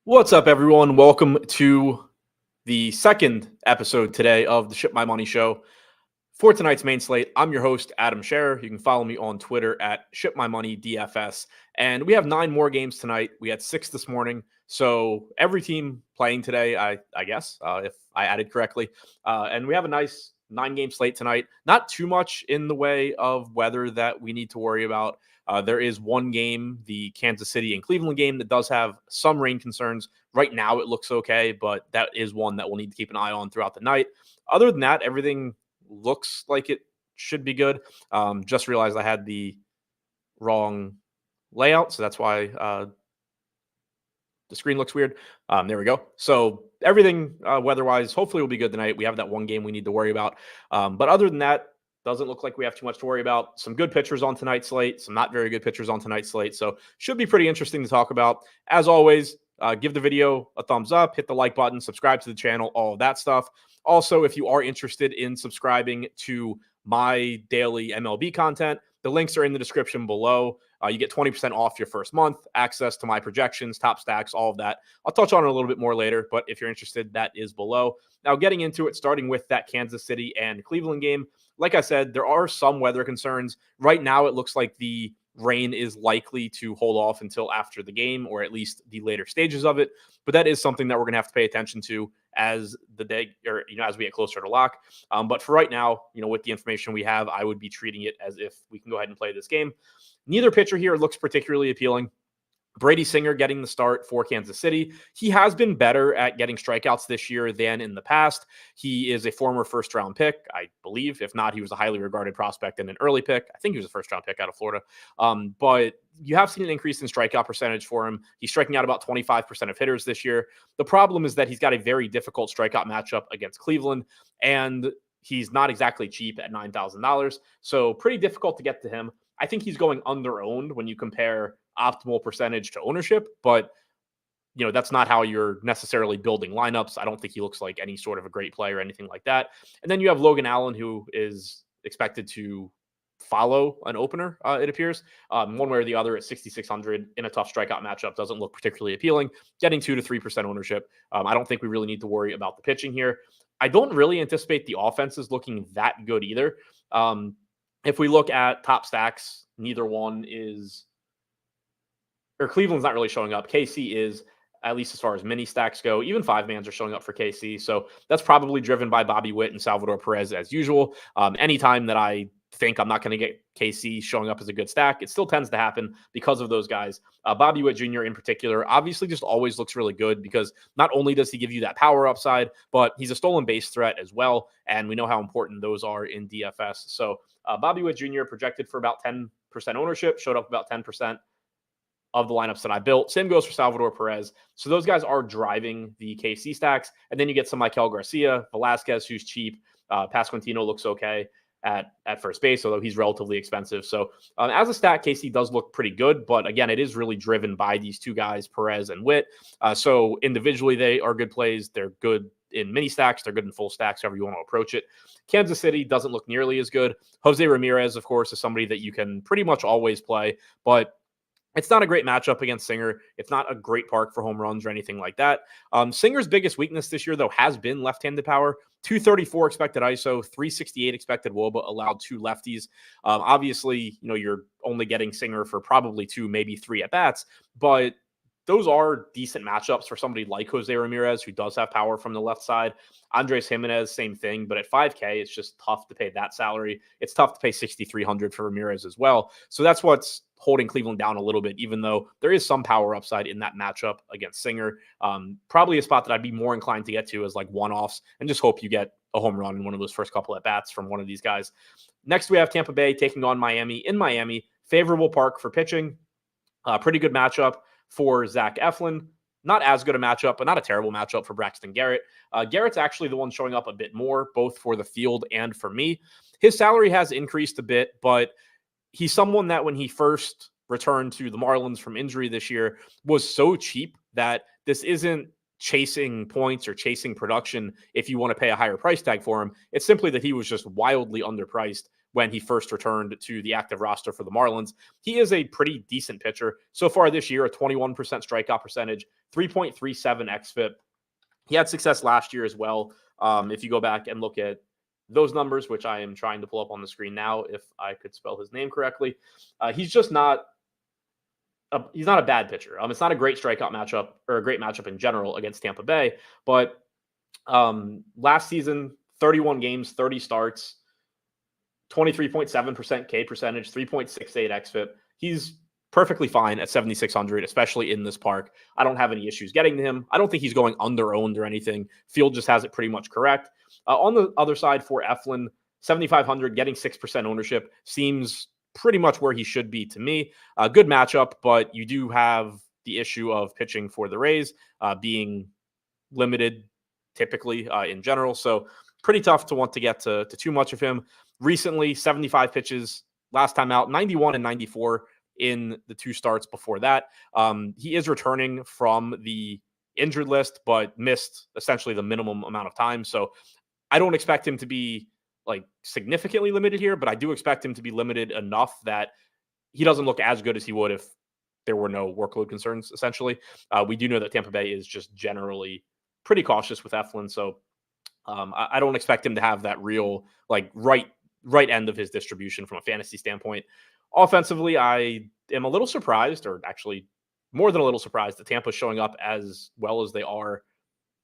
What's up, everyone? Welcome to the second episode today of the Ship My Money show. For tonight's main slate, I'm your host, Adam Scherer. You can follow me on Twitter at ShipMyMoney DFS. And we have 9 more games tonight. We had 6 this morning. So every team playing today, I guess, if I added correctly. And we have a nice 9-game slate tonight. Not too much in the way of weather that we need to worry about. There is one game, the Kansas City and Cleveland game, that does have some rain concerns. Right now, it looks okay, but that is one that we'll need to keep an eye on throughout the night. Other than that, everything looks like it should be good. Just realized I had the wrong layout, so that's why the screen looks weird. There we go. So everything weather-wise, hopefully will be good tonight. We have that one game we need to worry about. But other than that, doesn't look like we have too much to worry about. Some good pitchers on tonight's slate, some not very good pitchers on tonight's slate. So should be pretty interesting to talk about. As always, give the video a thumbs up, hit the like button, subscribe to the channel, all of that stuff. Also, if you are interested in subscribing to my daily MLB content, the links are in the description below. You get 20% off your first month, access to my projections, top stacks, all of that. I'll touch on it a little bit more later, but if you're interested, that is below. Now, getting into it, starting with that Kansas City and Cleveland game, like I said, there are some weather concerns. Right now, it looks like the rain is likely to hold off until after the game, or at least the later stages of it. But that is something that we're going to have to pay attention to as the day, or as we get closer to lock. But for right now, with the information we have, I would be treating it as if we can go ahead and play this game. Neither pitcher here looks particularly appealing. Brady Singer getting the start for Kansas City. He has been better at getting strikeouts this year than in the past. He is a former first-round pick, I believe. If not, he was a highly regarded prospect and an early pick. I think he was a first-round pick out of Florida. But you have seen an increase in strikeout percentage for him. He's striking out about 25% of hitters this year. The problem is that he's got a very difficult strikeout matchup against Cleveland, and he's not exactly cheap at $9,000. So pretty difficult to get to him. I think he's going under-owned when you compare optimal percentage to ownership, but that's not how you're necessarily building lineups. I don't think he looks like any sort of a great player or anything like that. And then you have Logan Allen, who is expected to follow an opener, it appears. One way or the other at 6,600 in a tough strikeout matchup doesn't look particularly appealing. Getting 2 to 3% ownership. I don't think we really need to worry about the pitching here. I don't really anticipate the offenses looking that good either. If we look at top stacks, neither one is, or Cleveland's not really showing up. KC is, at least as far as mini stacks go. Even 5-mans are showing up for KC. So that's probably driven by Bobby Witt and Salvador Perez as usual. Anytime that I think I'm not going to get KC showing up as a good stack, it still tends to happen because of those guys. Bobby Witt Jr. in particular, obviously just always looks really good because not only does he give you that power upside, but he's a stolen base threat as well. And we know how important those are in DFS. So Bobby Witt Jr. projected for about 10% ownership, showed up about 10% of the lineups that I built. Same goes for Salvador Perez. So those guys are driving the KC stacks. And then you get some Michael Garcia, Velasquez, who's cheap. Pasquantino looks okay at first base, although he's relatively expensive. So as a stack, KC does look pretty good. But again, it is really driven by these two guys, Perez and Witt. So individually, they are good plays. They're good in mini stacks. They're good in full stacks, however you want to approach it. Kansas City doesn't look nearly as good. Jose Ramirez, of course, is somebody that you can pretty much always play. But it's not a great matchup against Singer. It's not a great park for home runs or anything like that. Singer's biggest weakness this year, though, has been left-handed power. 234 expected ISO, 368 expected WOBA allowed to lefties. Obviously, you're only getting Singer for probably 2, maybe 3 at-bats, but those are decent matchups for somebody like Jose Ramirez, who does have power from the left side. Andres Jimenez, same thing, but at 5K, it's just tough to pay that salary. It's tough to pay $6,300 for Ramirez as well. So that's what's holding Cleveland down a little bit, even though there is some power upside in that matchup against Singer. Probably a spot that I'd be more inclined to get to is like one-offs and just hope you get a home run in one of those first couple at bats from one of these guys. Next, we have Tampa Bay taking on Miami in Miami. Favorable park for pitching. Pretty good matchup for Zach Eflin. Not as good a matchup, but not a terrible matchup for Braxton Garrett. Garrett's actually the one showing up a bit more, both for the field and for me. His salary has increased a bit, but he's someone that when he first returned to the Marlins from injury this year was so cheap that this isn't chasing points or chasing production if you want to pay a higher price tag for him. It's simply that he was just wildly underpriced when he first returned to the active roster for the Marlins. He is a pretty decent pitcher. So far this year, a 21% strikeout percentage, 3.37 xFIP. He had success last year as well. If you go back and look at those numbers, which I am trying to pull up on the screen now, if I could spell his name correctly, he's just not he's not a bad pitcher. It's not a great strikeout matchup or a great matchup in general against Tampa Bay, but last season, 31 games, 30 starts, 23.7% K percentage, 3.68 xFIP. He's perfectly fine at 7,600, especially in this park. I don't have any issues getting to him. I don't think he's going under-owned or anything. Field just has it pretty much correct. On the other side for Eflin, 7,500, getting 6% ownership seems pretty much where he should be to me. Good matchup, but you do have the issue of pitching for the Rays being limited typically in general. So pretty tough to want to get to too much of him. Recently, 75 pitches last time out, 91 and 94 in the 2 starts before that. He is returning from the injured list, but missed essentially the minimum amount of time. So I don't expect him to be like significantly limited here, but I do expect him to be limited enough that he doesn't look as good as he would if there were no workload concerns, essentially. We do know that Tampa Bay is just generally pretty cautious with Eflin. So I don't expect him to have that real like right end of his distribution from a fantasy standpoint. Offensively, I am a little surprised, or actually more than a little surprised, that Tampa's showing up as well as they are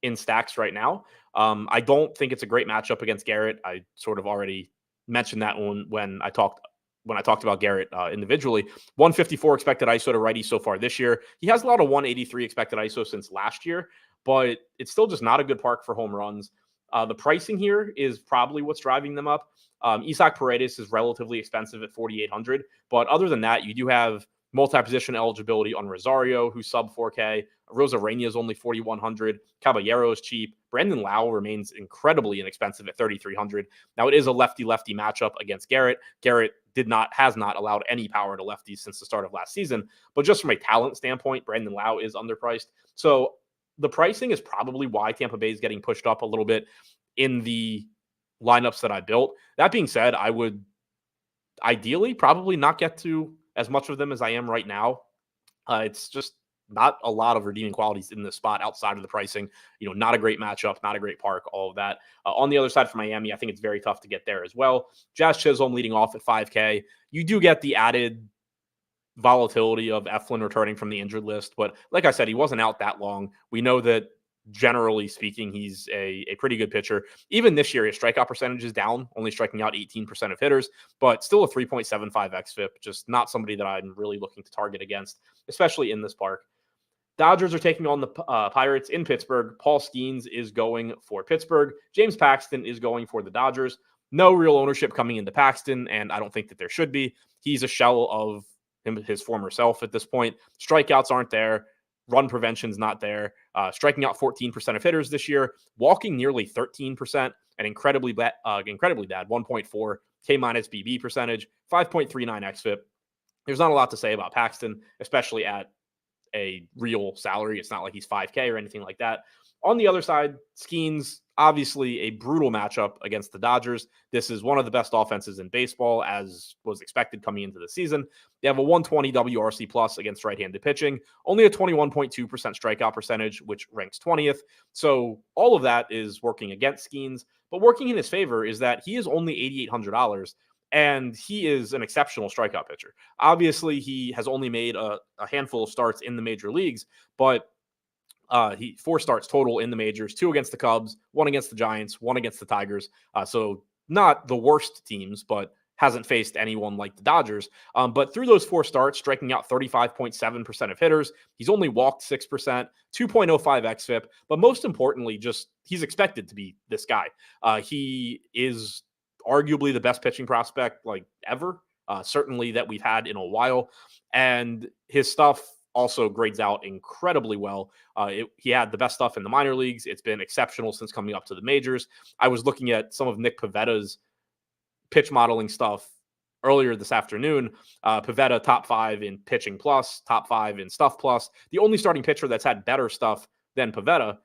in stacks right now. I don't think it's a great matchup against Garrett. I sort of already mentioned that when I talked about Garrett individually. 154 expected ISO to righty so far this year. He has a lot of 183 expected ISO since last year, but it's still just not a good park for home runs. The pricing here is probably what's driving them up. Isaac Paredes is relatively expensive at 4,800, but other than that, you do have multi-position eligibility on Rosario, who's sub 4K. Rosarena is only 4,100. Caballero is cheap. Brandon Lau remains incredibly inexpensive at 3,300. Now, it is a lefty-lefty matchup against Garrett. Garrett has not allowed any power to lefties since the start of last season, but just from a talent standpoint, Brandon Lau is underpriced. So the pricing is probably why Tampa Bay is getting pushed up a little bit in the lineups that I built. That being said, I would ideally probably not get to as much of them as I am right now. It's just not a lot of redeeming qualities in this spot outside of the pricing. Not a great matchup, not a great park, all of that. On the other side for Miami, I think it's very tough to get there as well. Jazz Chisholm leading off at 5K. You do get the added volatility of Eflin returning from the injured list, but like I said, he wasn't out that long. We know that generally speaking, he's a pretty good pitcher. Even this year, his strikeout percentage is down, only striking out 18% of hitters, but still a 3.75 xFIP, just not somebody that I'm really looking to target against, especially in this park. Dodgers are taking on the Pirates in Pittsburgh. Paul Skeens is going for Pittsburgh. James Paxton is going for the Dodgers. No real ownership coming into Paxton, and I don't think that there should be. He's a shell of his former self at this point. Strikeouts aren't there. Run prevention's not there. Striking out 14% of hitters this year. Walking nearly 13%. And incredibly bad 1.4 K minus BB percentage. 5.39 xFIP. There's not a lot to say about Paxton, especially at a real salary. It's not like he's 5K or anything like that. On the other side, Skeens, obviously a brutal matchup against the Dodgers. This is one of the best offenses in baseball, as was expected coming into the season. They have a 120 WRC plus against right-handed pitching, only a 21.2% strikeout percentage, which ranks 20th. So all of that is working against Skeens, but working in his favor is that he is only $8,800. And he is an exceptional strikeout pitcher. Obviously, he has only made a handful of starts in the major leagues, but he 4 starts total in the majors, 2 against the Cubs, 1 against the Giants, 1 against the Tigers. So not the worst teams, but hasn't faced anyone like the Dodgers. But through those 4 starts, striking out 35.7% of hitters, he's only walked 6%, 2.05 xFIP. But most importantly, just he's expected to be this guy. He is arguably the best pitching prospect like ever, certainly that we've had in a while. And his stuff also grades out incredibly well. He had the best stuff in the minor leagues. It's been exceptional since coming up to the majors. I was looking at some of Nick Pavetta's pitch modeling stuff earlier this afternoon. Pivetta top 5 in pitching plus, top 5 in stuff plus. The only starting pitcher that's had better stuff than Pivetta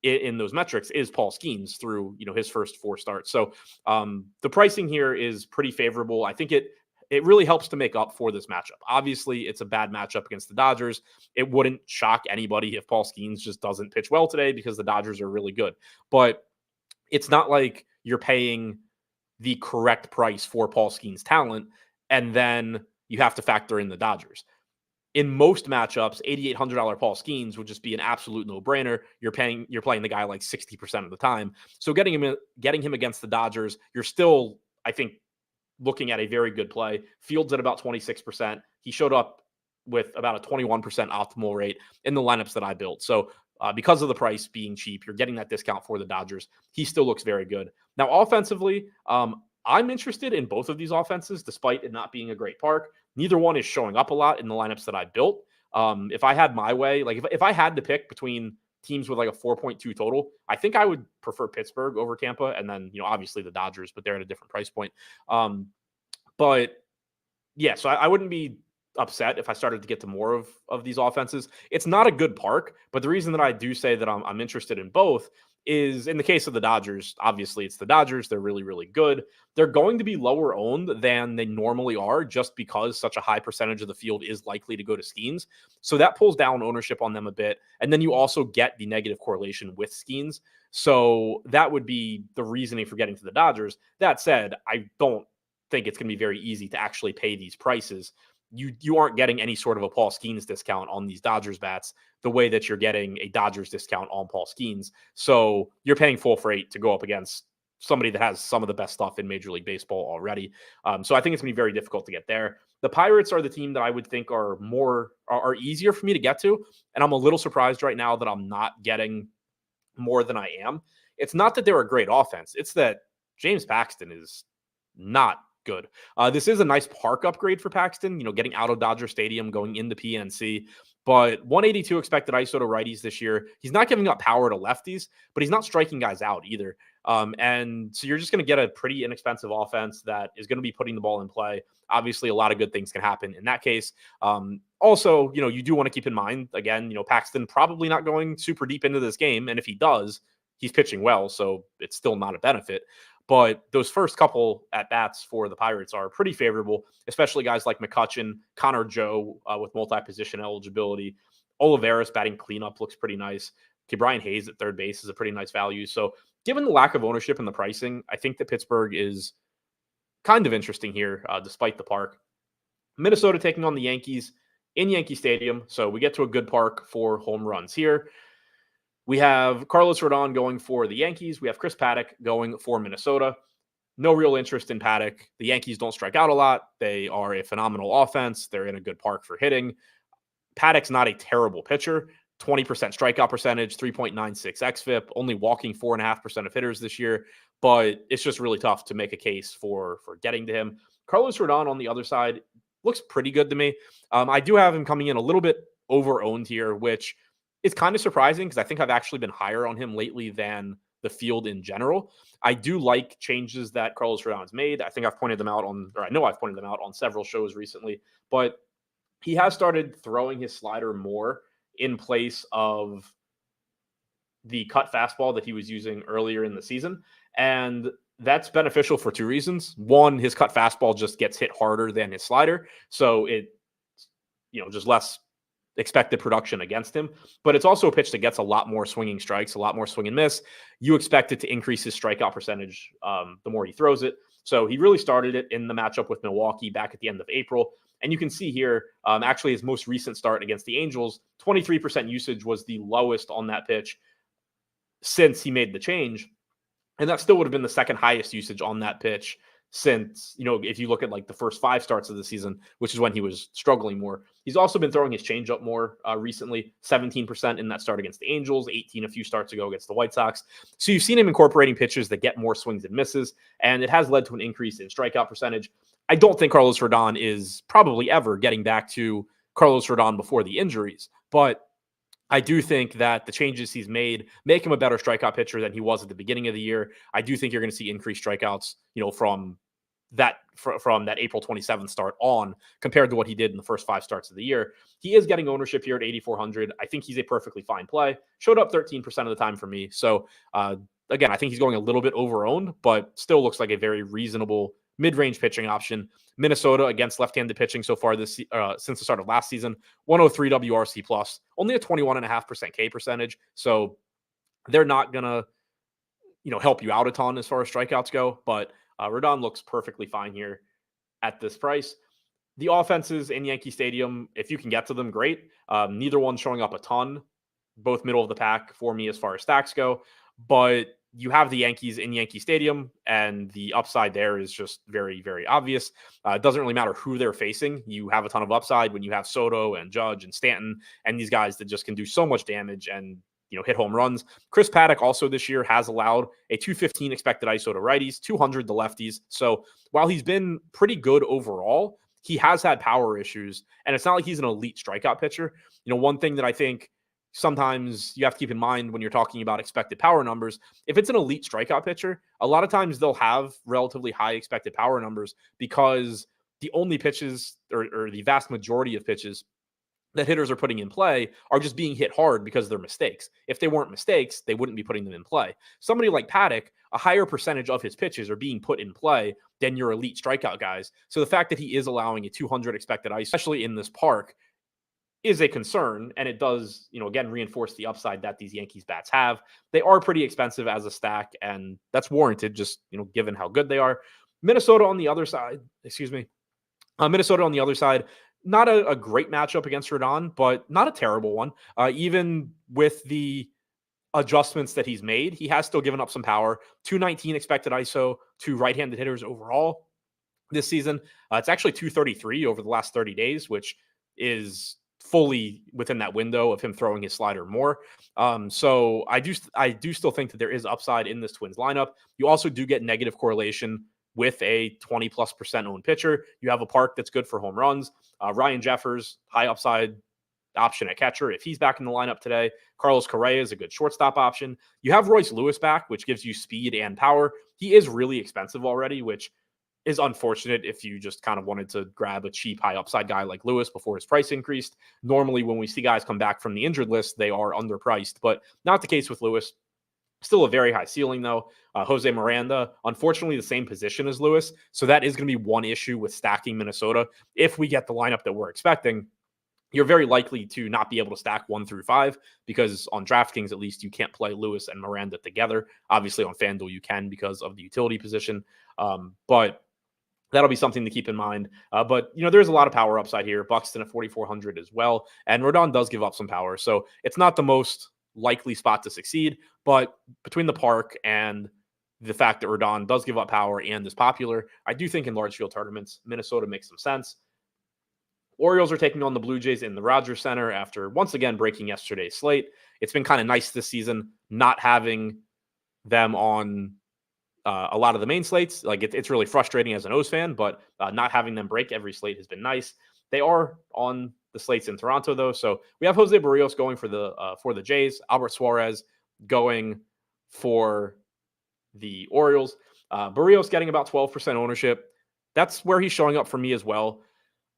in those metrics is Paul Skeens through, his first 4 starts. So the pricing here is pretty favorable. I think it really helps to make up for this matchup. Obviously, it's a bad matchup against the Dodgers. It wouldn't shock anybody if Paul Skeens just doesn't pitch well today because the Dodgers are really good. But it's not like you're paying the correct price for Paul Skeens' talent, and then you have to factor in the Dodgers. In most matchups, $8,800 Paul Skeens would just be an absolute no-brainer. You're playing the guy like 60% of the time. So getting him against the Dodgers, you're still, I think, looking at a very good play. Fields at about 26%. He showed up with about a 21% optimal rate in the lineups that I built. So because of the price being cheap, you're getting that discount for the Dodgers. He still looks very good. Now, offensively, I'm interested in both of these offenses, despite it not being a great park. Neither one is showing up a lot in the lineups that I built. If I had my way, like if I had to pick between teams with like a 4.2 total, I think I would prefer Pittsburgh over Tampa. And then, obviously the Dodgers, but they're at a different price point. But yeah, so I wouldn't be upset if I started to get to more of these offenses. It's not a good park, but the reason that I do say that I'm interested in both is in the case of the Dodgers. Obviously, it's the Dodgers. They're really, really good. They're going to be lower owned than they normally are just because such a high percentage of the field is likely to go to Skeens. So that pulls down ownership on them a bit. And then you also get the negative correlation with Skeens. So that would be the reasoning for getting to the Dodgers. That said, I don't think it's going to be very easy to actually pay these prices. You aren't getting any sort of a Paul Skeens discount on these Dodgers bats the way that you're getting a Dodgers discount on Paul Skeens. So you're paying full freight to go up against somebody that has some of the best stuff in Major League Baseball already. So I think it's going to be very difficult to get there. The Pirates are the team that I would think are easier for me to get to. And I'm a little surprised right now that I'm not getting more than I am. It's not that they're a great offense. It's that James Paxton is not good. This is a nice park upgrade for Paxton, getting out of Dodger Stadium, going into PNC. But 182 expected ISO to righties this year. He's not giving up power to lefties, but he's not striking guys out either. And so you're just going to get a pretty inexpensive offense that is going to be putting the ball in play. Obviously, a lot of good things can happen in that case. Also, you do want to keep in mind, again, Paxton probably not going super deep into this game. And if he does, he's pitching well, so it's still not a benefit. But those first couple at-bats for the Pirates are pretty favorable, especially guys like McCutchen, Connor Joe with multi-position eligibility. Olivares batting cleanup looks pretty nice. Okay, Brian Hayes at third base is a pretty nice value. So given the lack of ownership in the pricing, I think that Pittsburgh is kind of interesting here, despite the park. Minnesota taking on the Yankees in Yankee Stadium. So we get to a good park for home runs here. We have Carlos Rodon going for the Yankees. We have Chris Paddack going for Minnesota. No real interest in Paddack. The Yankees don't strike out a lot. They are a phenomenal offense. They're in a good park for hitting. Paddack's not a terrible pitcher. 20% strikeout percentage, 3.96 xFIP, only walking 4.5% of hitters this year. But it's just really tough to make a case for getting to him. Carlos Rodon on the other side looks pretty good to me. I do have him coming in a little bit over-owned here, which is kind of surprising because I think I've actually been higher on him lately than the field in general. I do like changes that Carlos Rodon has made. I think I've pointed them out I know I've pointed them out on several shows recently, but he has started throwing his slider more in place of the cut fastball that he was using earlier in the season. And that's beneficial for two reasons. One, his cut fastball just gets hit harder than his slider. So it, just less expected production against him, but it's also a pitch that gets a lot more swinging strikes, a lot more swing and miss. You expect it to increase his strikeout percentage the more he throws it. So he really started it in the matchup with Milwaukee back at the end of April. And you can see here, actually his most recent start against the Angels, 23% usage was the lowest on that pitch since he made the change. And that still would have been the second highest usage on that pitch since, if you look at like the first 5 starts of the season, which is when he was struggling more. He's also been throwing his changeup more recently, 17% in that start against the Angels, 18 a few starts ago against the White Sox. So you've seen him incorporating pitches that get more swings and misses, and it has led to an increase in strikeout percentage. I don't think Carlos Rodon is probably ever getting back to Carlos Rodon before the injuries, but I do think that the changes he's made make him a better strikeout pitcher than he was at the beginning of the year. I do think you're going to see increased strikeouts, from that from that April 27th start on compared to what he did in the first 5 starts of the year. He is getting ownership here at 8,400. I think he's a perfectly fine play. Showed up 13% of the time for me. So again, I think he's going a little bit over-owned, but still looks like a very reasonable mid-range pitching option. Minnesota against left-handed pitching so far this since the start of last season, 103 WRC plus, only a 21.5% K percentage. So they're not gonna, help you out a ton as far as strikeouts go. But Rodon looks perfectly fine here at this price. The offenses in Yankee Stadium, if you can get to them, great. Neither one's showing up a ton, both middle of the pack for me as far as stacks go. But you have the Yankees in Yankee Stadium, and the upside there is just very, very obvious. It doesn't really matter who they're facing. You have a ton of upside when you have Soto and Judge and Stanton and these guys that just can do so much damage and hit home runs. Chris Paddock also this year has allowed a 215 expected ISO to righties, 200 to lefties. So while he's been pretty good overall, he has had power issues, and it's not like he's an elite strikeout pitcher. One thing that I think sometimes you have to keep in mind when you're talking about expected power numbers, if it's an elite strikeout pitcher, a lot of times they'll have relatively high expected power numbers because the only pitches or the vast majority of pitches that hitters are putting in play are just being hit hard because they're mistakes. If they weren't mistakes, they wouldn't be putting them in play. Somebody like Paddock, a higher percentage of his pitches are being put in play than your elite strikeout guys. So the fact that he is allowing a 200 expected ISO, especially in this park, is a concern, and it does, again, reinforce the upside that these Yankees bats have. They are pretty expensive as a stack, and that's warranted just, given how good they are. Minnesota on the other side, not a great matchup against Rodon, but not a terrible one. Even with the adjustments that he's made, he has still given up some power. 219 expected ISO to right-handed hitters overall this season. It's actually 233 over the last 30 days, which is fully within that window of him throwing his slider more. So I do still think that there is upside in this Twins lineup. You also do get negative correlation with a 20+% owned pitcher. You have a park that's good for home runs. Ryan Jeffers, high upside option at catcher if he's back in the lineup today. Carlos Correa is a good shortstop option. You have Royce Lewis back, which gives you speed and power. He is really expensive already, which is unfortunate if you just kind of wanted to grab a cheap high upside guy like Lewis before his price increased. Normally, when we see guys come back from the injured list, they are underpriced, but not the case with Lewis. Still a very high ceiling, though. Jose Miranda, unfortunately, the same position as Lewis. So that is going to be one issue with stacking Minnesota. If we get the lineup that we're expecting, you're very likely to not be able to stack 1 through 5 because on DraftKings, at least, you can't play Lewis and Miranda together. Obviously, on FanDuel, you can because of the utility position. But that'll be something to keep in mind. But, there's a lot of power upside here. Buxton at 4,400 as well. And Rodon does give up some power. So it's not the most likely spot to succeed. But between the park and the fact that Rodon does give up power and is popular, I do think in large field tournaments, Minnesota makes some sense. Orioles are taking on the Blue Jays in the Rogers Center after once again breaking yesterday's slate. It's been kind of nice this season not having them on a lot of the main slates. Like it's really frustrating as an O's fan, but not having them break every slate has been nice. They are on the slates in Toronto though, so we have Jose Barrios going for the Jays, Albert Suarez going for the Orioles. Barrios getting about 12% ownership. That's where he's showing up for me as well.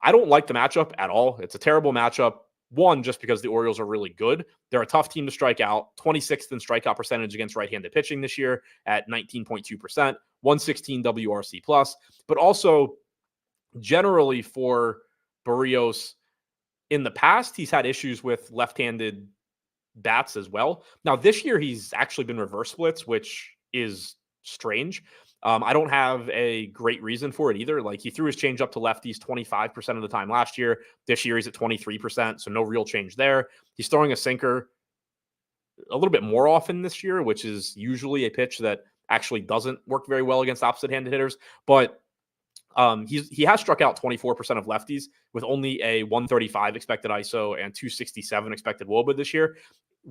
I don't like the matchup at all. It's a terrible matchup. One, just because the Orioles are really good. They're a tough team to strike out. 26th in strikeout percentage against right-handed pitching this year at 19.2%, 116 WRC plus. But also, generally for Barrios, in the past, he's had issues with left-handed bats as well. Now, this year, he's actually been reverse splits, which is strange. I don't have a great reason for it either. Like he threw his change up to lefties 25% of the time last year. This year he's at 23%, so no real change there. He's throwing a sinker a little bit more often this year, which is usually a pitch that actually doesn't work very well against opposite-handed hitters. But he has struck out 24% of lefties with only a 135 expected ISO and 267 expected WOBA this year.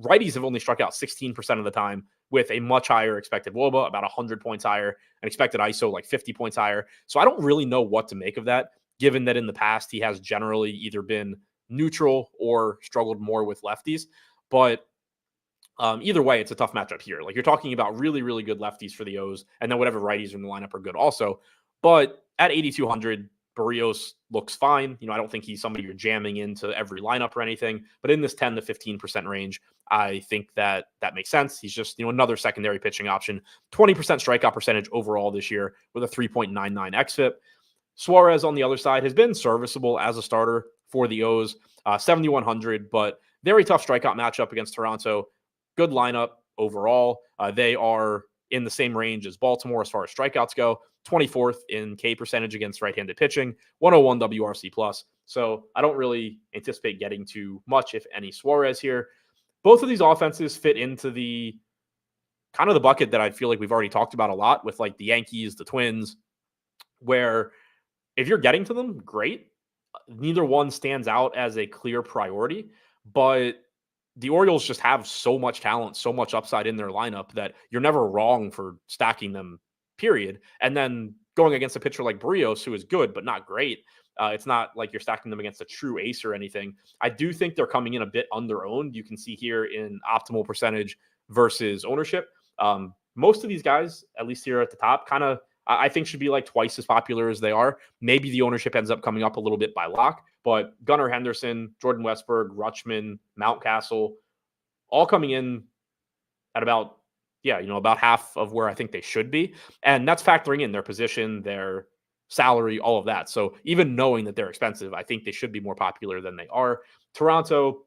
Righties have only struck out 16% of the time with a much higher expected WOBA, about 100 points higher, and expected ISO like 50 points higher. So I don't really know what to make of that, given that in the past he has generally either been neutral or struggled more with lefties. But either way, it's a tough matchup here. Like you're talking about really, really good lefties for the O's, and then whatever righties are in the lineup are good also. But at 8,200, Barrios looks fine. I don't think he's somebody you're jamming into every lineup or anything, but in this 10 to 15% range, I think that makes sense. He's just, another secondary pitching option. 20% strikeout percentage overall this year with a 3.99 xFIP. Suarez on the other side has been serviceable as a starter for the O's, 7,100, but very tough strikeout matchup against Toronto. Good lineup overall. They are in the same range as Baltimore as far as strikeouts go, 24th in K percentage against right-handed pitching, 101 WRC plus. So I don't really anticipate getting too much, if any, Suarez here. Both of these offenses fit into the kind of the bucket that I feel like we've already talked about a lot with like the Yankees, the Twins, where if you're getting to them, great. Neither one stands out as a clear priority, but the Orioles just have so much talent, so much upside in their lineup that you're never wrong for stacking them, period. And then going against a pitcher like Barrios, who is good, but not great. It's not like you're stacking them against a true ace or anything. I do think they're coming in a bit under-owned. You can see here in optimal percentage versus ownership. Most of these guys, at least here at the top, kind of, I think should be like twice as popular as they are. Maybe the ownership ends up coming up a little bit by lock, but Gunnar Henderson, Jordan Westburg, Rutschman, Mountcastle, all coming in at about half of where I think they should be. And that's factoring in their position, their salary, all of that. So even knowing that they're expensive, I think they should be more popular than they are. Toronto,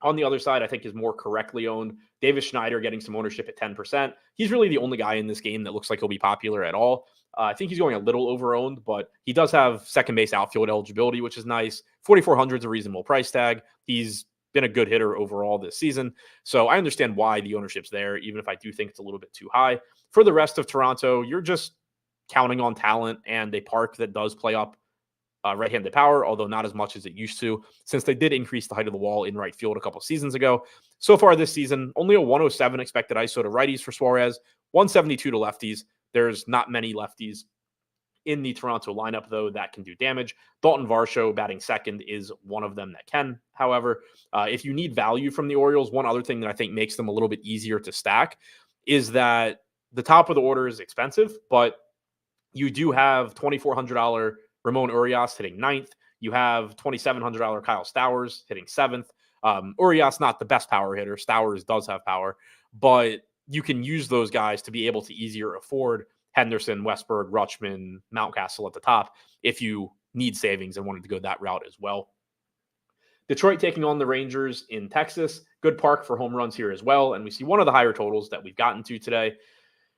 on the other side, I think is more correctly owned. Davis Schneider getting some ownership at 10%. He's really the only guy in this game that looks like he'll be popular at all. I think he's going a little over-owned, but he does have second base outfield eligibility, which is nice. 4,400 is a reasonable price tag. He's been a good hitter overall this season. So I understand why the ownership's there, even if I do think it's a little bit too high. For the rest of Toronto, you're just counting on talent and a park that does play up right-handed power, although not as much as it used to, since they did increase the height of the wall in right field a couple seasons ago. So far this season, only a 107 expected ISO to righties for Suarez, 172 to lefties. There's not many lefties in the Toronto lineup, though, that can do damage. Dalton Varsho batting second is one of them that can. However, if you need value from the Orioles, one other thing that I think makes them a little bit easier to stack is that the top of the order is expensive, but you do have $2,400 Ramon Urias hitting ninth. You have $2,700 Kyle Stowers hitting seventh. Urias not the best power hitter. Stowers does have power, but you can use those guys to be able to easier afford Henderson, Westburg, Rutschman, Mountcastle at the top if you need savings and wanted to go that route as well. Detroit taking on the Rangers in Texas. Good park for home runs here as well, and we see one of the higher totals that we've gotten to today.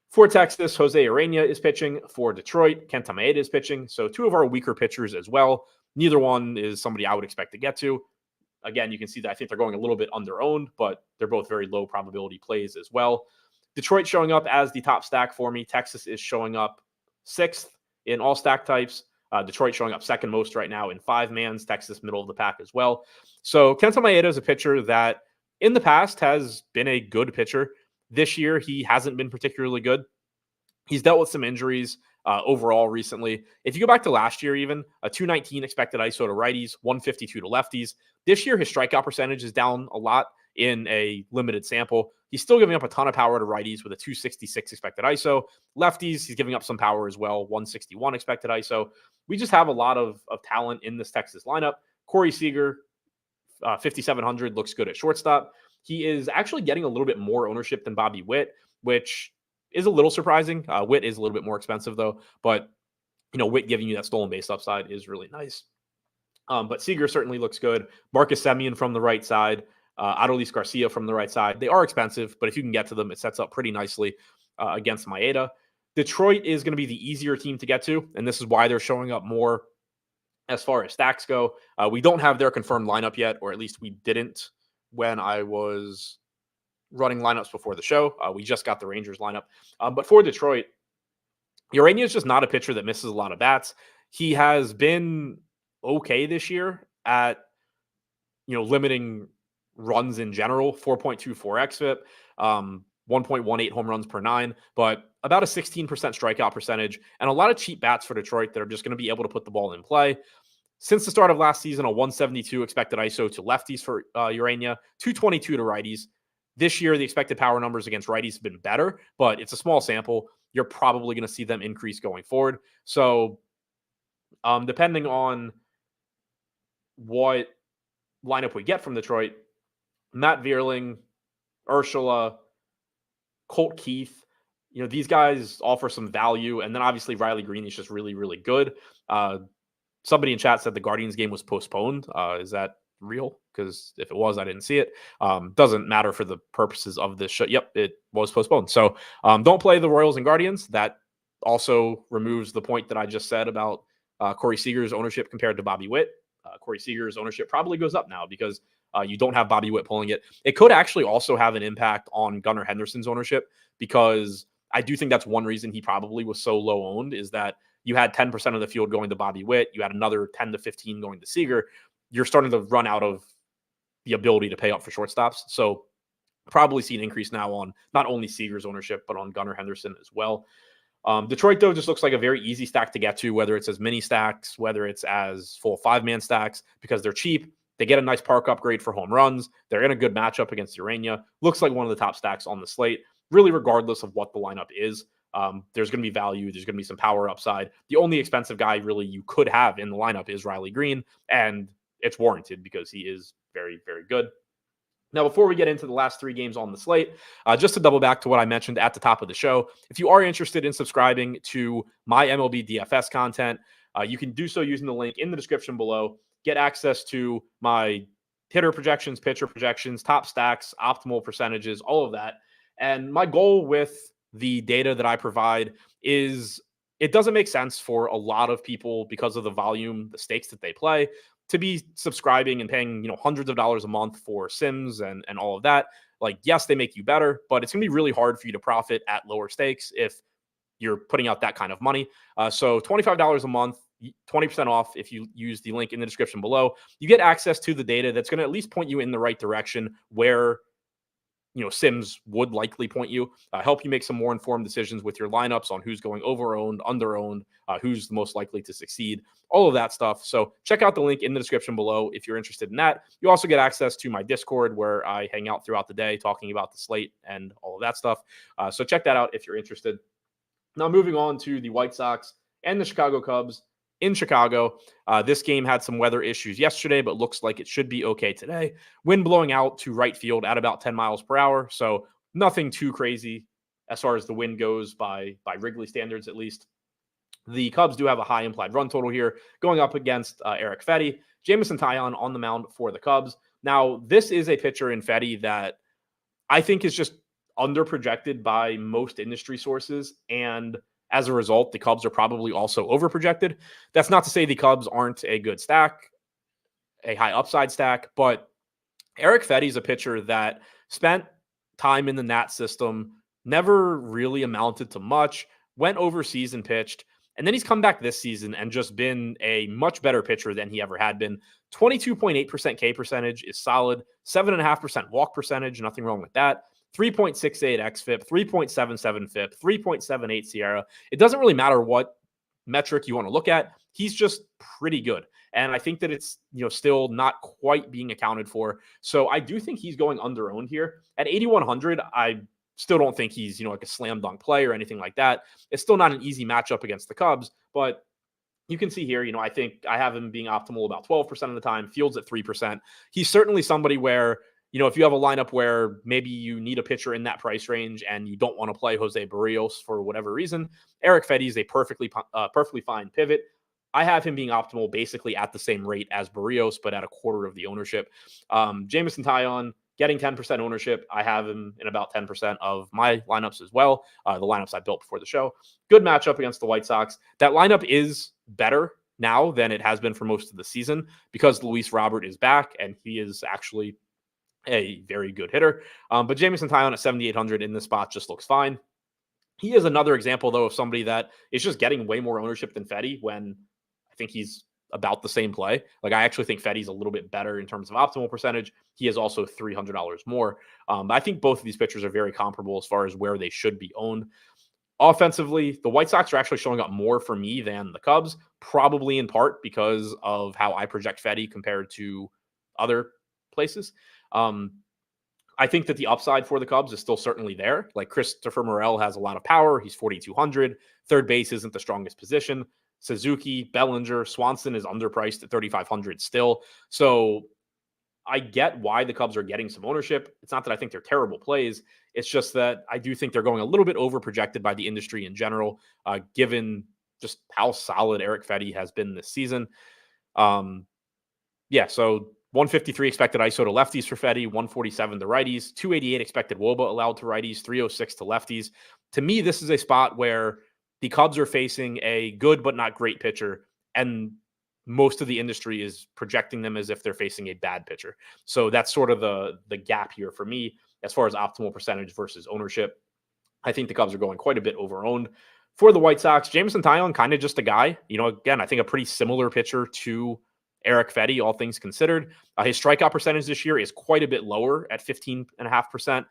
For Texas, Jose Urena is pitching. For Detroit, Kenta Maeda is pitching. So two of our weaker pitchers as well. Neither one is somebody I would expect to get to. Again, you can see that I think they're going a little bit under-owned, but they're both very low probability plays as well. Detroit showing up as the top stack for me. Texas is showing up sixth in all stack types. Detroit showing up second most right now in five mans. Texas middle of the pack as well. So Kenta Maeda is a pitcher that in the past has been a good pitcher. This year, he hasn't been particularly good. He's dealt with some injuries overall recently. If you go back to last year, even a 219 expected ISO to righties, 152 to lefties. This year, his strikeout percentage is down a lot in a limited sample. He's still giving up a ton of power to righties with a 266 expected ISO. Lefties, he's giving up some power as well, 161 expected ISO. We just have a lot of talent in this Texas lineup. Corey Seager, 5,700, looks good at shortstop. He is actually getting a little bit more ownership than Bobby Witt, which is a little surprising. Witt is a little bit more expensive, though. But, Witt giving you that stolen base upside is really nice. But Seager certainly looks good. Marcus Semien from the right side. Adolis Garcia from the right side. They are expensive, but if you can get to them, it sets up pretty nicely against Maeda. Detroit is going to be the easier team to get to, and this is why they're showing up more as far as stacks go. We don't have their confirmed lineup yet, or at least we didn't when I was running lineups before the show. We just got the Rangers lineup. But for Detroit, Urena is just not a pitcher that misses a lot of bats. He has been okay this year at, limiting runs in general, 4.24 xFIP, 1.18 home runs per nine, but about a 16% strikeout percentage and a lot of cheap bats for Detroit that are just going to be able to put the ball in play. Since the start of last season, a 172 expected ISO to lefties for Urena, 222 to righties. This year, the expected power numbers against righties have been better, but it's a small sample. You're probably going to see them increase going forward. So Depending on what lineup we get from Detroit, Matt Vierling, Ursula, Colt Keith, these guys offer some value. And then obviously Riley Green is just really, really good. Somebody in chat said the Guardians game was postponed. Is that real? Because if it was, I didn't see it. Doesn't matter for the purposes of this show. Yep, it was postponed. So don't play the Royals and Guardians. That also removes the point that I just said about Corey Seager's ownership compared to Bobby Witt. Corey Seager's ownership probably goes up now because you don't have Bobby Witt pulling it. It could actually also have an impact on Gunnar Henderson's ownership, because I do think that's one reason he probably was so low owned, is that you had 10% of the field going to Bobby Witt. You had another 10 to 15 going to Seager. You're starting to run out of the ability to pay up for shortstops. So probably see an increase now on not only Seager's ownership, but on Gunnar Henderson as well. Detroit, though, just looks like a very easy stack to get to, whether it's as mini stacks, whether it's as full 5-man stacks, because they're cheap. They get a nice park upgrade for home runs. They're in a good matchup against Urania. Looks like one of the top stacks on the slate, really regardless of what the lineup is. There's going to be value. There's going to be some power upside. The only expensive guy really you could have in the lineup is Riley Green, and it's warranted because he is very, very good. Now, before we get into the last 3 games on the slate, just to double back to what I mentioned at the top of the show, if you are interested in subscribing to my MLB DFS content, you can do so using the link in the description below. Get access to my hitter projections, pitcher projections, top stacks, optimal percentages, all of that. And my goal with the data that I provide is, it doesn't make sense for a lot of people, because of the volume, the stakes that they play, to be subscribing and paying, hundreds of dollars a month for Sims and all of that. Like, yes, they make you better, but it's going to be really hard for you to profit at lower stakes if you're putting out that kind of money. So $25 a month, 20% off if you use the link in the description below. You get access to the data that's going to at least point you in the right direction where Sims would likely point you, help you make some more informed decisions with your lineups on who's going over-owned, under-owned, who's the most likely to succeed, all of that stuff. So check out the link in the description below if you're interested in that. You also get access to my Discord, where I hang out throughout the day talking about the slate and all of that stuff. So check that out if you're interested. Now, moving on to the White Sox and the Chicago Cubs. In Chicago, this game had some weather issues yesterday, but looks like it should be okay today. Wind blowing out to right field at about 10 miles per hour, so nothing too crazy as far as the wind goes by Wrigley standards, at least. The Cubs do have a high implied run total here, going up against Eric Fetty. Jameson Taillon on the mound for the Cubs. Now, this is a pitcher in Fetty that I think is just underprojected by most industry sources, and as a result, the Cubs are probably also overprojected. That's not to say the Cubs aren't a good stack, a high upside stack, but Eric Fetty is a pitcher that spent time in the Nat system, never really amounted to much, went overseas and pitched, and then he's come back this season and just been a much better pitcher than he ever had been. 22.8% K percentage is solid, 7.5% walk percentage, nothing wrong with that. 3.68 xFIP, 3.77 FIP, 3.78 Scherer. It doesn't really matter what metric you want to look at. He's just pretty good. And I think that it's, still not quite being accounted for. So I do think he's going under-owned here. At 8,100, I still don't think he's, like a slam dunk play or anything like that. It's still not an easy matchup against the Cubs, but you can see here, I think I have him being optimal about 12% of the time, Fields at 3%. He's certainly somebody where, if you have a lineup where maybe you need a pitcher in that price range and you don't want to play Jose Barrios for whatever reason, Eric Fetty is a perfectly fine pivot. I have him being optimal basically at the same rate as Barrios, but at a quarter of the ownership. Jameson Taillon getting 10% ownership. I have him in about 10% of my lineups as well. The lineups I built before the show. Good matchup against the White Sox. That lineup is better now than it has been for most of the season because Luis Robert is back and he is actually a very good hitter. But Jameson Taillon at 7,800 in this spot just looks fine. He is another example, though, of somebody that is just getting way more ownership than Fetty when I think he's about the same play. Like, I actually think Fetty's a little bit better in terms of optimal percentage. He is also $300 more. I think both of these pitchers are very comparable as far as where they should be owned. Offensively, the White Sox are actually showing up more for me than the Cubs, probably in part because of how I project Fetty compared to other places. I think that the upside for the Cubs is still certainly there. Like, Christopher Morel has a lot of power. He's 4,200. Third base isn't the strongest position. Suzuki, Bellinger, Swanson is underpriced at 3,500 still. So I get why the Cubs are getting some ownership. It's not that I think they're terrible plays. It's just that I do think they're going a little bit over projected by the industry in general, given just how solid Eric Fedde has been this season. So 153 expected ISO to lefties for Fedde, 147 to righties, 288 expected WOBA allowed to righties, 306 to lefties. To me, this is a spot where the Cubs are facing a good but not great pitcher, and most of the industry is projecting them as if they're facing a bad pitcher. So that's sort of the gap here for me as far as optimal percentage versus ownership. I think the Cubs are going quite a bit overowned. For the White Sox, Jameson Taillon, kind of just a guy. Again, I think a pretty similar pitcher to Eric Fedde, all things considered. His strikeout percentage this year is quite a bit lower at 15.5%, 4.47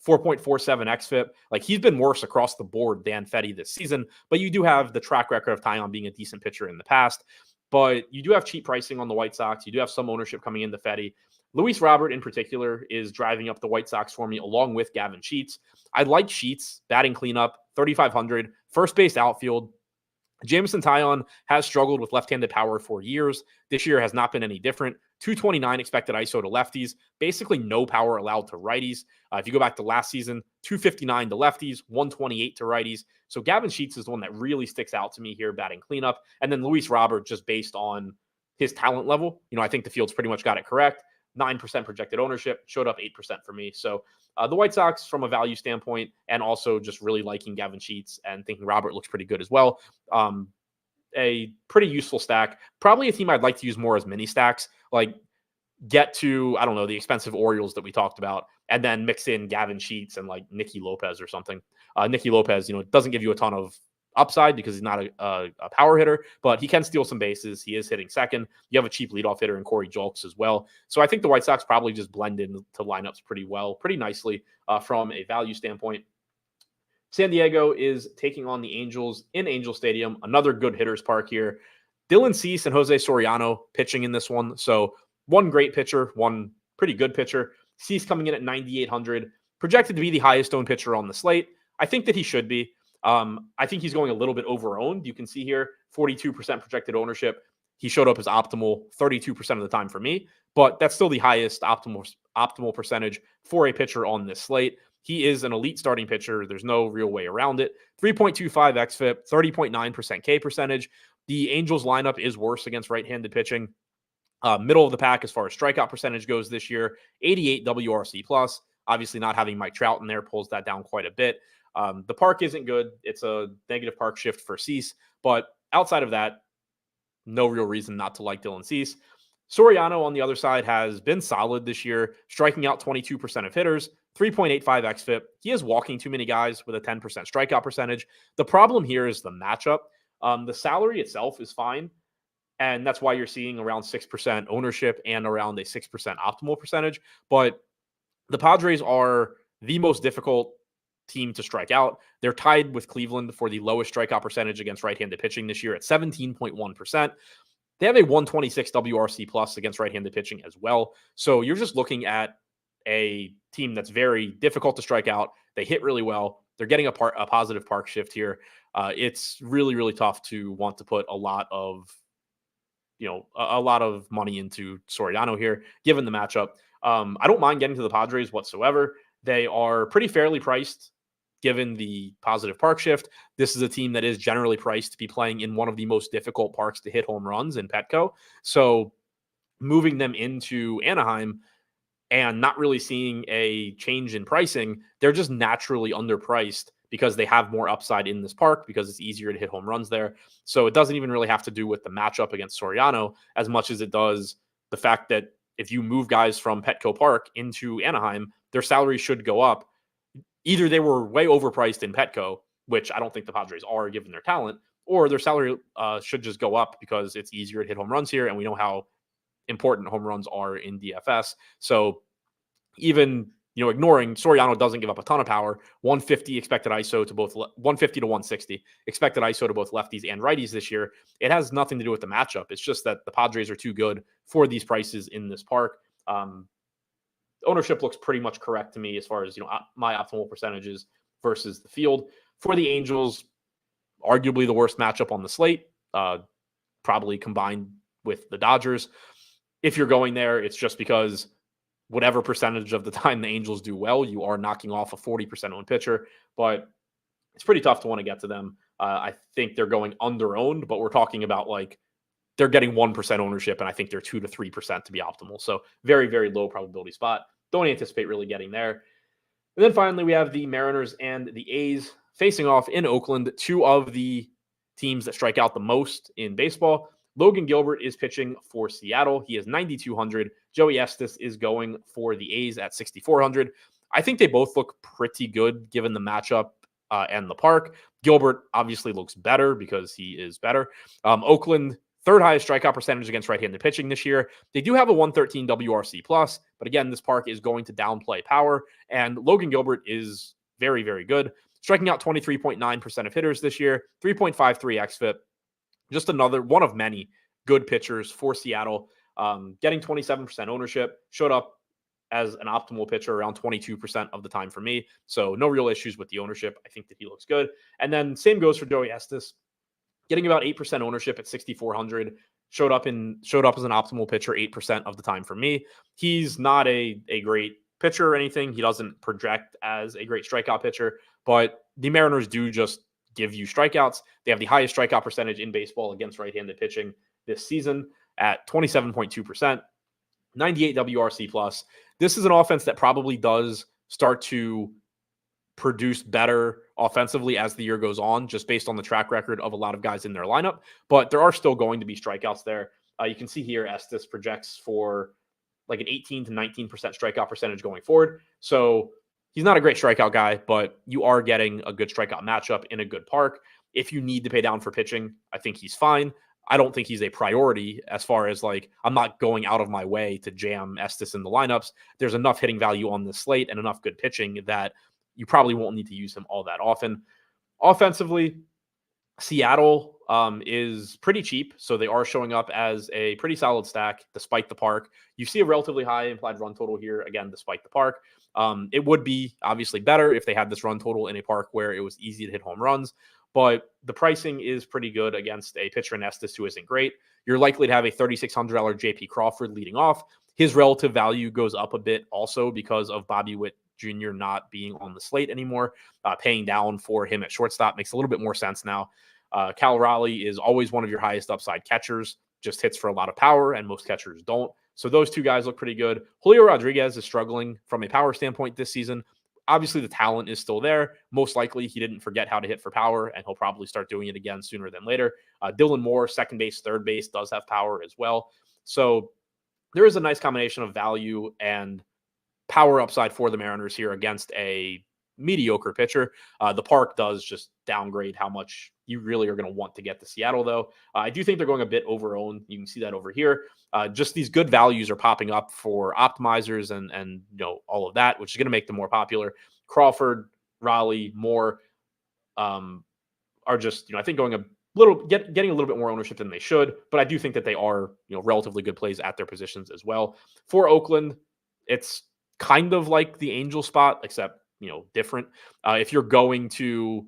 xFIP. Like, he's been worse across the board than Fedde this season, but you do have the track record of Taillon being a decent pitcher in the past. But you do have cheap pricing on the White Sox. You do have some ownership coming into Fedde. Luis Robert, in particular, is driving up the White Sox for me, along with Gavin Sheets. I like Sheets, batting cleanup, 3,500, first base outfield. Jameson Taillon has struggled with left-handed power for years. This year has not been any different. 229 expected ISO to lefties, basically no power allowed to righties. If you go back to last season, 259 to lefties, 128 to righties. So Gavin Sheets is the one that really sticks out to me here, batting cleanup. And then Luis Robert, just based on his talent level, I think the field's pretty much got it correct. 9% projected ownership, showed up 8% for me. So the White Sox, from a value standpoint, and also just really liking Gavin Sheets and thinking Robert looks pretty good as well. A pretty useful stack. Probably a team I'd like to use more as mini stacks, like get to, I don't know, the expensive Orioles that we talked about, and then mix in Gavin Sheets and like Nicky Lopez or something. Nicky Lopez, doesn't give you a ton of upside because he's not a power hitter, but he can steal some bases. He is hitting second. You have a cheap leadoff hitter in Corey Julks as well. So I think the White Sox probably just blend into lineups pretty nicely from a value standpoint. San Diego is taking on the Angels in Angel Stadium, another good hitters park here. Dylan Cease and Jose Soriano pitching in this one. So one great pitcher, one pretty good pitcher. Cease coming in at 9,800, projected to be the highest owned pitcher on the slate. I think that he should be. I think he's going a little bit over-owned. You can see here, 42% projected ownership. He showed up as optimal 32% of the time for me, but that's still the highest optimal percentage for a pitcher on this slate. He is an elite starting pitcher. There's no real way around it. 3.25 xFIP, 30.9% K percentage. The Angels lineup is worse against right-handed pitching. Middle of the pack as far as strikeout percentage goes this year, 88 WRC plus. Obviously not having Mike Trout in there pulls that down quite a bit. The park isn't good. It's a negative park shift for Cease, but outside of that, no real reason not to like Dylan Cease. Soriano on the other side has been solid this year, striking out 22% of hitters, 3.85 xFIP. He is walking too many guys with a 10% strikeout percentage. The problem here is the matchup. The salary itself is fine, and that's why you're seeing around 6% ownership and around a 6% optimal percentage. But the Padres are the most difficult team to strike out. They're tied with Cleveland for the lowest strikeout percentage against right-handed pitching this year at 17.1%. They have a 126 WRC plus against right-handed pitching as well. So you're just looking at a team that's very difficult to strike out. They hit really well. They're getting a positive park shift here. It's really, really tough to want to put a lot of money into Soriano here, given the matchup. I don't mind getting to the Padres whatsoever. They are pretty fairly priced given the positive park shift. This is a team that is generally priced to be playing in one of the most difficult parks to hit home runs in Petco. So moving them into Anaheim and not really seeing a change in pricing, they're just naturally underpriced because they have more upside in this park because it's easier to hit home runs there. So it doesn't even really have to do with the matchup against Soriano as much as it does the fact that if you move guys from Petco Park into Anaheim, their salaries should go up. Either they were way overpriced in Petco, which I don't think the Padres are given their talent, or their salary should just go up because it's easier to hit home runs here, and we know how important home runs are in DFS. So even ignoring Soriano doesn't give up a ton of power, 150 expected ISO to both 150 to 160 expected ISO to both lefties and righties this year. It has nothing to do with the matchup. It's just that the Padres are too good for these prices in this park. Ownership looks pretty much correct to me as far as my optimal percentages versus the field. For the Angels, arguably the worst matchup on the slate. probably combined with the Dodgers. If you're going there, it's just because whatever percentage of the time the Angels do well, you are knocking off a 40% owned pitcher. But it's pretty tough to want to get to them. I think they're going under owned, but we're talking about like they're getting 1% ownership, and I think they're 2 to 3% to be optimal. So very, very low probability spot. Don't anticipate really getting there. And then finally, we have the Mariners and the A's facing off in Oakland, two of the teams that strike out the most in baseball. Logan Gilbert is pitching for Seattle. He is 9,200. Joey Estes is going for the A's at 6,400. I think they both look pretty good given the matchup and the park. Gilbert obviously looks better because he is better. Oakland, third highest strikeout percentage against right-handed pitching this year. They do have a 113 WRC plus, but again, this park is going to downplay power, and Logan Gilbert is very, very good. Striking out 23.9% of hitters this year, 3.53 xFIP. Just another one of many good pitchers for Seattle. Getting 27% ownership, showed up as an optimal pitcher around 22% of the time for me. So no real issues with the ownership. I think that he looks good. And then same goes for Joey Estes. Getting about 8% ownership at 6,400, showed up as an optimal pitcher 8% of the time for me. He's not a great pitcher or anything. He doesn't project as a great strikeout pitcher, but the Mariners do just give you strikeouts. They have the highest strikeout percentage in baseball against right-handed pitching this season at 27.2%, 98 WRC plus. This is an offense that probably does start to produce better offensively as the year goes on, just based on the track record of a lot of guys in their lineup. But there are still going to be strikeouts there. You can see here Estes projects for like an 18 to 19% strikeout percentage going forward. So he's not a great strikeout guy, but you are getting a good strikeout matchup in a good park. If you need to pay down for pitching, I think he's fine. I don't think he's a priority as far as like, I'm not going out of my way to jam Estes in the lineups. There's enough hitting value on this slate and enough good pitching that you probably won't need to use him all that often. Offensively, Seattle is pretty cheap, so they are showing up as a pretty solid stack despite the park. You see a relatively high implied run total here, again, despite the park. It would be obviously better if they had this run total in a park where it was easy to hit home runs, but the pricing is pretty good against a pitcher in Estes who isn't great. You're likely to have a $3,600 JP Crawford leading off. His relative value goes up a bit also because of Bobby Witt Jr. not being on the slate anymore. Paying down for him at shortstop makes a little bit more sense now. Cal Raleigh is always one of your highest upside catchers, just hits for a lot of power, and most catchers don't. So those two guys look pretty good. Julio Rodriguez is struggling from a power standpoint this season. Obviously, the talent is still there. Most likely, he didn't forget how to hit for power, and he'll probably start doing it again sooner than later. Dylan Moore, second base, third base, does have power as well. So there is a nice combination of value and power upside for the Mariners here against a mediocre pitcher. The park does just downgrade how much you really are going to want to get to Seattle, though. I do think they're going a bit over-owned. You can see that over here. Just these good values are popping up for optimizers and all of that, which is going to make them more popular. Crawford, Raleigh, Moore are just, I think going a little getting a little bit more ownership than they should, but I do think that they are, relatively good plays at their positions as well. For Oakland, it's kind of like the Angel spot, except, different. If you're going to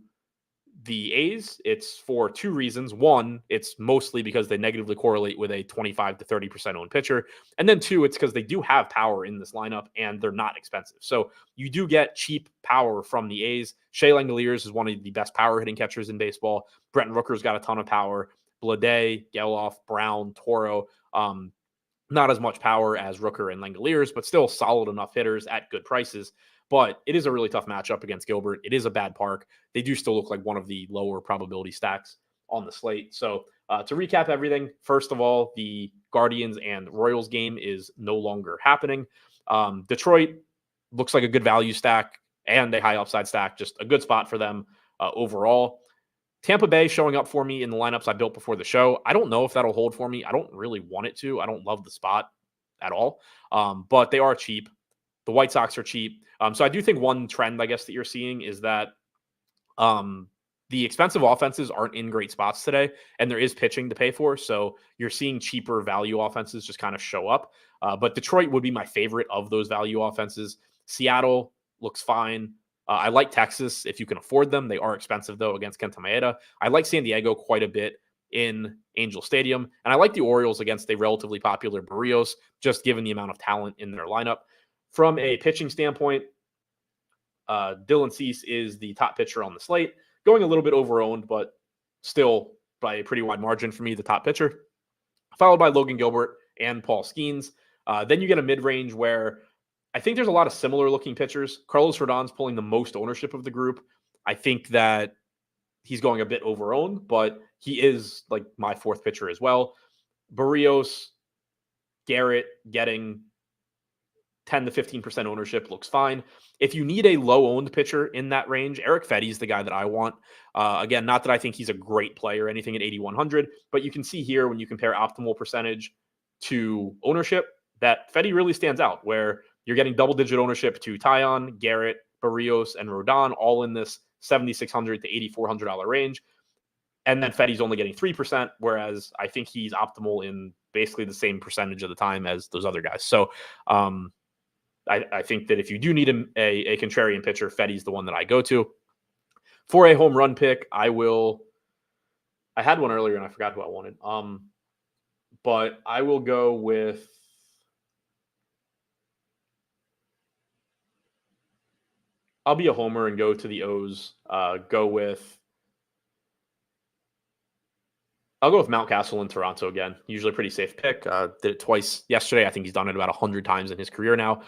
the A's, it's for two reasons. One, it's mostly because they negatively correlate with a 25 to 30% owned pitcher. And then two, it's because they do have power in this lineup and they're not expensive. So you do get cheap power from the A's. Shea Langoliers is one of the best power hitting catchers in baseball. Brenton Rooker's got a ton of power. Blade, Geloff, Brown, Toro, not as much power as Rooker and Langoliers, but still solid enough hitters at good prices. But it is a really tough matchup against Gilbert. It is a bad park. They do still look like one of the lower probability stacks on the slate. So to recap everything, first of all, the Guardians and Royals game is no longer happening. Detroit looks like a good value stack and a high upside stack, just a good spot for them overall. Tampa Bay showing up for me in the lineups I built before the show. I don't know if that'll hold for me. I don't really want it to. I don't love the spot at all, but they are cheap. The White Sox are cheap. So I do think one trend, I guess, that you're seeing is that the expensive offenses aren't in great spots today, and there is pitching to pay for. So you're seeing cheaper value offenses just kind of show up. But Detroit would be my favorite of those value offenses. Seattle looks fine. I like Texas if you can afford them. They are expensive, though, against Kenta Maeda. I like San Diego quite a bit in Angel Stadium. And I like the Orioles against a relatively popular Barrios, just given the amount of talent in their lineup. From a pitching standpoint, Dylan Cease is the top pitcher on the slate, going a little bit over-owned, but still by a pretty wide margin for me, the top pitcher, followed by Logan Gilbert and Paul Skeens. Then you get a mid-range where I think there's a lot of similar-looking pitchers. Carlos Rodon's pulling the most ownership of the group. I think that he's going a bit over-owned, but he is like my fourth pitcher as well. Barrios, Garrett getting 10 to 15% ownership looks fine. If you need a low-owned pitcher in that range, Eric Fetty's the guy that I want. Again, not that I think he's a great player or anything at 8,100, but you can see here when you compare optimal percentage to ownership that Fetty really stands out, where you're getting double-digit ownership to Taillon, Garrett, Barrios, and Rodon, all in this $7,600 to $8,400 range. And then Fetty's only getting 3%, whereas I think he's optimal in basically the same percentage of the time as those other guys. So I think that if you do need a contrarian pitcher, Fetty's the one that I go to. For a home run pick, I had one earlier and I forgot who I wanted. But I will go with I'll be a homer and go to the O's. I'll go with Mountcastle in Toronto again. Usually a pretty safe pick. Did it twice yesterday. I think he's done it about 100 times in his career now.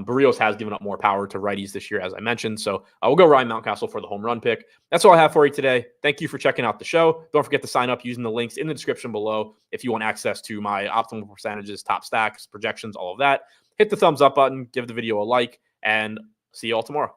Barrios has given up more power to righties this year, as I mentioned. So I will go Ryan Mountcastle for the home run pick. That's all I have for you today. Thank you for checking out the show. Don't forget to sign up using the links in the description below if you want access to my optimal percentages, top stacks, projections, all of that. Hit the thumbs up button, give the video a like, and see you all tomorrow.